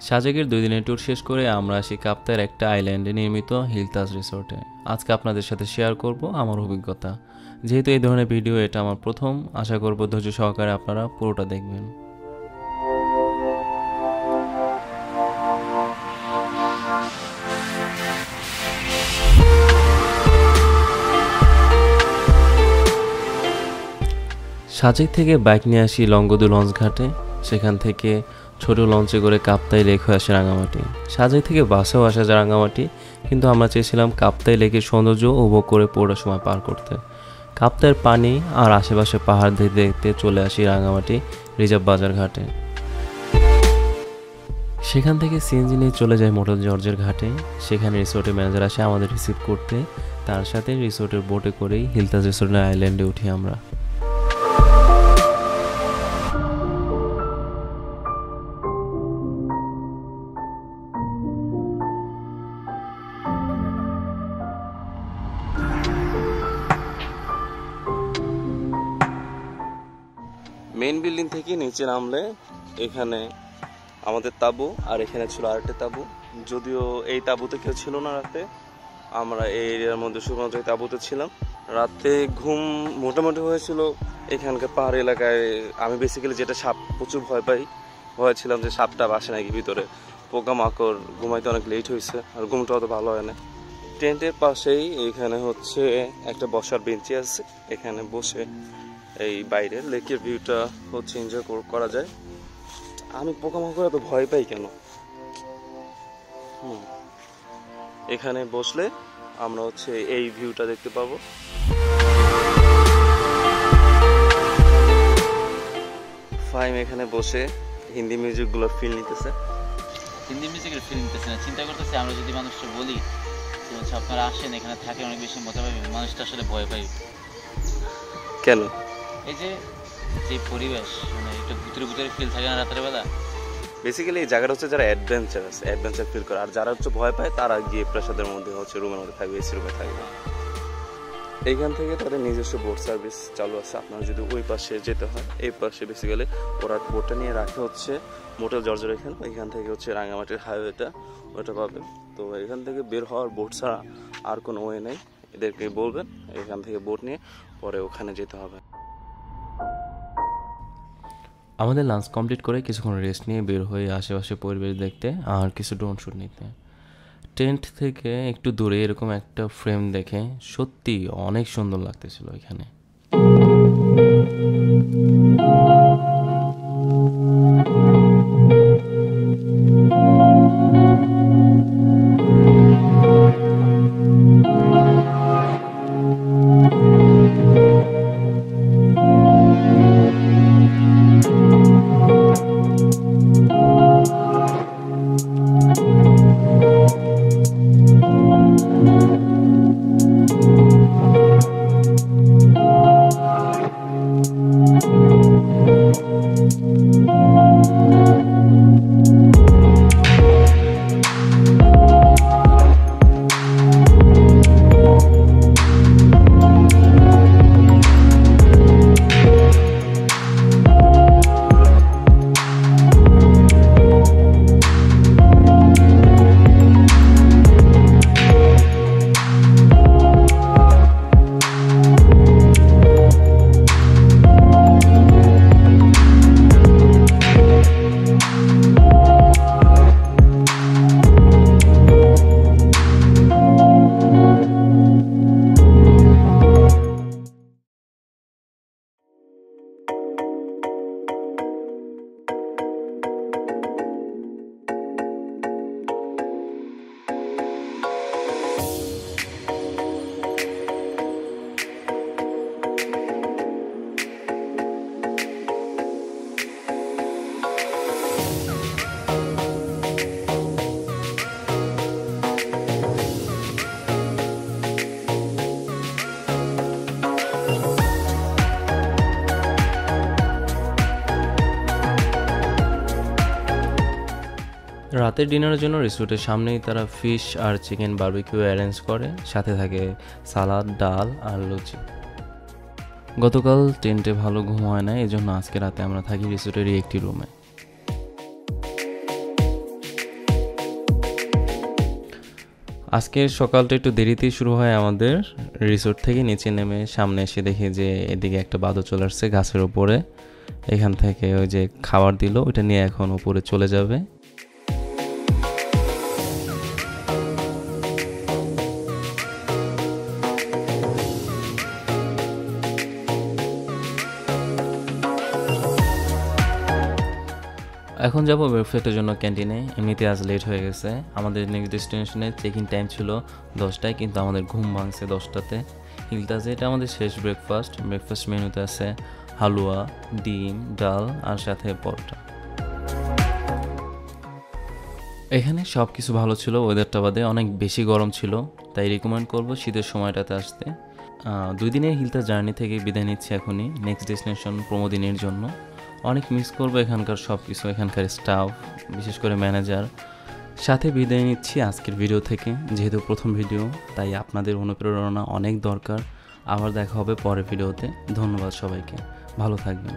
সাজেকের 2 দিনের ট্যুর শেষ করে আমরা আসি কাপ্তাইয়ের একটা আইল্যান্ডে নির্মিত হিলতাজ রিসোর্টে। আজকে আপনাদের সাথে শেয়ার করব আমার অভিজ্ঞতা। যেহেতু এই ধরনের ভিডিও এটা আমার প্রথম, আশা করব ধৈর্য সহকারে আপনারা পুরোটা দেখবেন। সাজেক থেকে বাইক নিয়ে আসি লংগদু লঞ্চ ঘাটে। সেখান থেকে ছোট লঞ্চে করে কাপ্তাই লেক হয়ে আসে রাঙামাটি। সাজেক থেকে বাসেও আসা যায় রাঙামাটি, কিন্তু আমরা চেয়েছিলাম কাপ্তাই লেকের সৌন্দর্য উপভোগ করে পুরো সময় পার করতে। কাপ্তাইয়ের পানি আর আশেপাশে পাহাড় দেখতে দেখতে চলে আসি রাঙামাটি রিজার্ভ বাজার ঘাটে। সেখান থেকে সিএনজি নিয়ে চলে যায় মোটর জর্জের ঘাটে। সেখানে রিসোর্টের ম্যানেজার আসে আমাদের রিসিভ করতে। তার সাথে রিসোর্টের বোটে করেই হিলতাজ রিসোর্টের আইল্যান্ডে উঠি আমরা। মেইন বিল্ডিং থেকে নিচে নামলে এখানে আমাদের তাঁবু, আর এখানে ছিল আরেকটা তাঁবু। যদিও এই তাঁবুতে কেউ ছিল না রাতে, আমরা এই এরিয়ার মধ্যে শুধুমাত্র এই তাঁবুতে ছিলাম। রাতে ঘুম মোটামুটি হয়েছিল। এখানকার পাহাড় এলাকায় আমি বেসিক্যালি যেটা সাপ প্রচুর ভয় ছিলাম যে সাপটা বাসে নাকি ভিতরে, পোকামাকড়, ঘুমাইতে অনেক লেট হয়েছে, আর ঘুমটা অত ভালো হয় না। টেন্টের পাশেই এখানে হচ্ছে একটা বসার বেঞ্চি আছে, এখানে বসে এই বাইরের লেকের ভিউটা হচ্ছে এনজয় করা যায়। আমি পোকামাকড় এত ভয় পাই কেন? এখানে বসলে আমরা হচ্ছে এই ভিউটা দেখতে পাবো। ফাইম এখানে বসে হিন্দি মিউজিকগুলোর ফিল নিতেছে। হিন্দি মিউজিকের ফিল নিতেছে না, চিন্তা করতেছে আমরা যদি মানুষটা বলি যে আপনারা আসেন এখানে থাকে অনেক বেশি মজা পাবে, মানুষটা আসলে ভয় পাই কেন? এই যে পরিবেশ মানে একটু ভিতরে ফিল থাকে না রাতের বেলা। বেসিক্যালি এই জায়গাটা হচ্ছে যারা অ্যাডভেঞ্চার ফিল করে, আর যারা হচ্ছে ভয় পায় তারা গিয়ে প্রাসাদের মধ্যে হচ্ছে রুমের মধ্যে থাকবে, এসি রুমে থাকবে। এইখান থেকে তাদের নিজস্ব বোট সার্ভিস চালু আছে। আপনারা যদি ওই পাশে যেতে হয়, এই পাশে বেসিক্যালি ওরা বোটটা নিয়ে রাখে হচ্ছে মোটেল জর্জের এখান থেকে হচ্ছে রাঙামাটির হাইওয়েটা ওটা পাবে। তো এখান থেকে বের হওয়ার বোট ছাড়া আর কোনো ওয়ে নেই। এদেরকে বলবেন এখান থেকে বোট নিয়ে পরে ওখানে যেতে হবে। আমাদের লাঞ্চ কমপ্লিট করে কিছুক্ষণ রেস্ট নিয়ে বের হয়ে আশেপাশে পরিবেশ দেখতে আর কিছু ড্রোন শ্যুট নিতে। টেন্ট থেকে একটু দূরে এরকম একটা ফ্রেম দেখে সত্যি অনেক সুন্দর লাগতেছিল এখানে। রাতের ডিনারের জন্য রিসোর্টের সামনেই তারা ফিশ আর চিকেন বারবিকিউ অ্যারেঞ্জ করে, সাথে থাকে সালাদ, ডাল আর লুচি। গতকাল টেন্টে ভালো ঘুম হয় না, এজন্য আজকে রাতে আমরা থাকি রিসোর্টেরই একটি রুমে। আজকের সকালটা একটু দেরিতেই শুরু হয় আমাদের। রিসোর্ট থেকে নিচে নেমে সামনে এসে দেখি যে এদিকে একটা বাদর চলে আসছে গাছের উপরে। এখান থেকে ওই যে খাবার দিল ওইটা নিয়ে এখন উপরে চলে যাবে। এখন যাব ব্রেকফাস্টের জন্য ক্যান্টিনে। এমনিতে আজ লেট হয়ে গেছে। আমাদের নেক্সট ডেস্টিনেশনে চেক ইন টাইম ছিল 10টায়, কিন্তু আমাদের ঘুম ভাঙছে 10টাতে। হিলতাজে এটা আমাদের শেষ ব্রেকফাস্ট মেনুতে আছে হালুয়া, ডিম, ডাল আর সাথে পরোটা। এখানে সব কিছু ভালো ছিল, ওয়েদারটা বাদে অনেক বেশি গরম ছিল, তাই রিকমেন্ড করব শীতের সময়টাতে আসতে। 2 দিনের হিলতাজ জার্নি থেকে বিদায় নিচ্ছি এখনই নেক্সট ডেস্টিনেশন প্রমোদিনের জন্য। অনেক মিস করবো এখানকার সব কিছু, এখানকার স্টাফ, বিশেষ করে ম্যানেজার। সাথে বিদায় নিচ্ছি আজকের ভিডিও থেকে, যেহেতু প্রথম ভিডিও তাই আপনাদের অনুপ্রেরণা অনেক দরকার। আবার দেখা হবে পরের ভিডিওতে। ধন্যবাদ সবাইকে, ভালো থাকবেন।